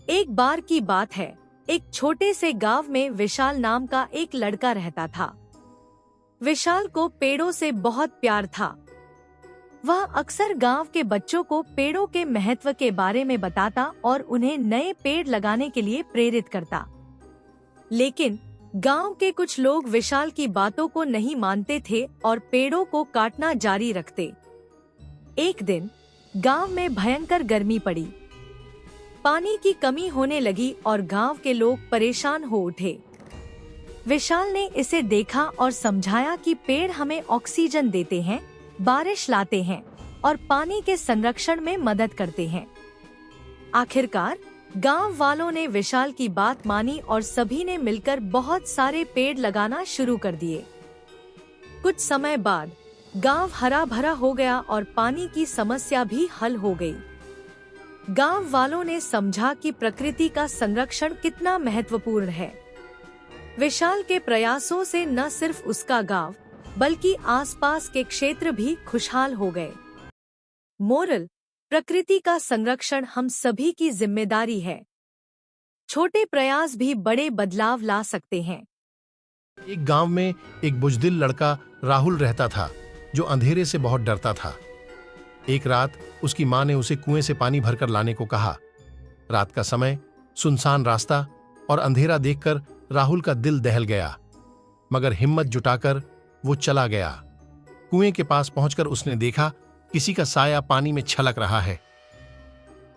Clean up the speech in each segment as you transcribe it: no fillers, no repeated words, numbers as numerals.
एक बार की बात है, एक छोटे से गांव में विशाल नाम का एक लड़का रहता था। विशाल को पेड़ों से बहुत प्यार था। वह अक्सर गांव के बच्चों को पेड़ों के महत्व के बारे में बताता और उन्हें नए पेड़ लगाने के लिए प्रेरित करता। लेकिन गांव के कुछ लोग विशाल की बातों को नहीं मानते थे और पेड़ों को काटना जारी रखते। एक दिन गांव में भयंकर गर्मी पड़ी। पानी की कमी होने लगी और गांव के लोग परेशान हो उठे। विशाल ने इसे देखा और समझाया कि पेड़ हमें ऑक्सीजन देते हैं, बारिश लाते हैं और पानी के संरक्षण में मदद करते हैं। आखिरकार गांव वालों ने विशाल की बात मानी और सभी ने मिलकर बहुत सारे पेड़ लगाना शुरू कर दिए। कुछ समय बाद गांव हरा भरा हो गया और पानी की समस्या भी हल हो गई। गांव वालों ने समझा कि प्रकृति का संरक्षण कितना महत्वपूर्ण है। विशाल के प्रयासों से न सिर्फ उसका गांव बल्कि आसपास के क्षेत्र भी खुशहाल हो गए। मोरल: प्रकृति का संरक्षण हम सभी की जिम्मेदारी है। छोटे प्रयास भी बड़े बदलाव ला सकते हैं। एक गांव में एक बुजदिल लड़का राहुल रहता था, जो अंधेरे से बहुत डरता था। एक रात उसकी मां ने उसे कुएं से पानी भरकर लाने को कहा। रात का समय, सुनसान रास्ता और अंधेरा देखकर राहुल का दिल दहल गया, मगर हिम्मत जुटाकर वो चला गया। कुएं के पास पहुंचकर उसने देखा किसी का साया पानी में छलक रहा है।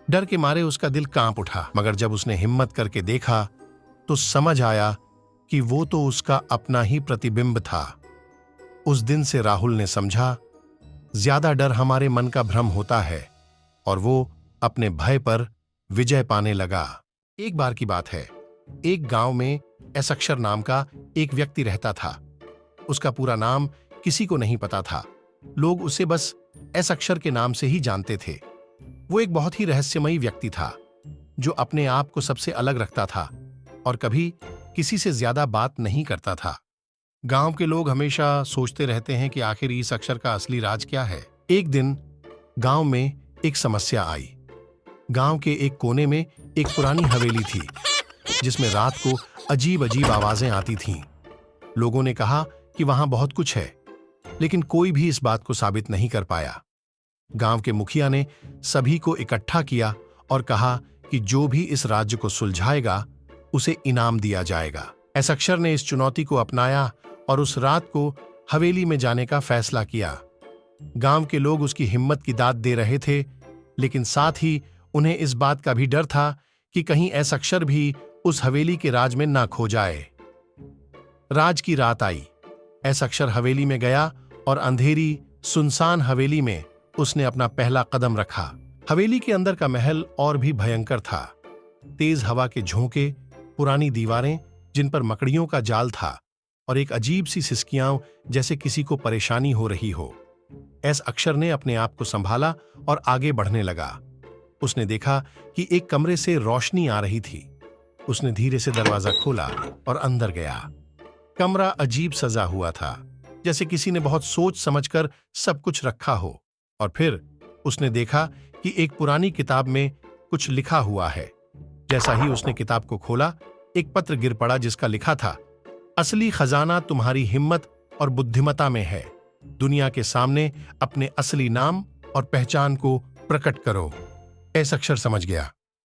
डर के मारे उसका दिल कांप उठा, मगर जब उसने हिम्मत करके देखा तो समझ आया कि वो तो उसका अपना ही प्रतिबिंब था। उस दिन से राहुल ने समझा, ज्यादा डर हमारे मन का भ्रम होता है, और वो अपने भय पर विजय पाने लगा। एक बार की बात है, एक गांव में एस अक्षर नाम का एक व्यक्ति रहता था। उसका पूरा नाम किसी को नहीं पता था। लोग उसे बस एस अक्षर के नाम से ही जानते थे। वो एक बहुत ही रहस्यमयी व्यक्ति था, जो अपने आप को सबसे अलग रखता था और कभी किसी से ज्यादा बात नहीं करता था। गांव के लोग हमेशा सोचते रहते हैं कि आखिर इस अक्षर का असली राज क्या है। एक दिन गांव में एक समस्या आई। गांव के एक कोने में एक पुरानी हवेली थी, जिसमें रात को अजीब अजीब आवाजें आती थीं। लोगों ने कहा कि वहां बहुत कुछ है, लेकिन कोई भी इस बात को साबित नहीं कर पाया। गांव के मुखिया ने सभी को इकट्ठा किया और कहा कि जो भी इस राज्य को सुलझाएगा उसे इनाम दिया जाएगा। एस अक्षर ने इस चुनौती को अपनाया और उस रात को हवेली में जाने का फैसला किया। गांव के लोग उसकी हिम्मत की दाद दे रहे थे, लेकिन साथ ही उन्हें इस बात का भी डर था कि कहीं एस अक्षर भी उस हवेली के राज में ना खो जाए। राज की रात आई। एस अक्षर हवेली में गया और अंधेरी सुनसान हवेली में उसने अपना पहला कदम रखा। हवेली के अंदर का महल और भी भयंकर था। तेज हवा के झोंके, पुरानी दीवारें जिन पर मकड़ियों का जाल था, और एक अजीब सी सिसकियां जैसे किसी को परेशानी हो रही हो। एस अक्षर ने अपने आप को संभाला और आगे बढ़ने लगा। उसने देखा कि एक कमरे से रोशनी आ रही थी। उसने धीरे से दरवाजा खोला और अंदर गया। कमरा अजीब सजा हुआ था, जैसे किसी ने बहुत सोच समझकर सब कुछ रखा हो। और फिर उसने देखा कि एक पुरानी किताब में कुछ लिखा हुआ है। जैसा ही उसने किताब को खोला, एक पत्र गिर पड़ा जिसका लिखा था, असली खजाना तुम्हारी हिम्मत और बुद्धिमता में है। दुनिया के सामने अपने असली नाम और पहचान को प्रकट करो। एस अक्षर समझ गया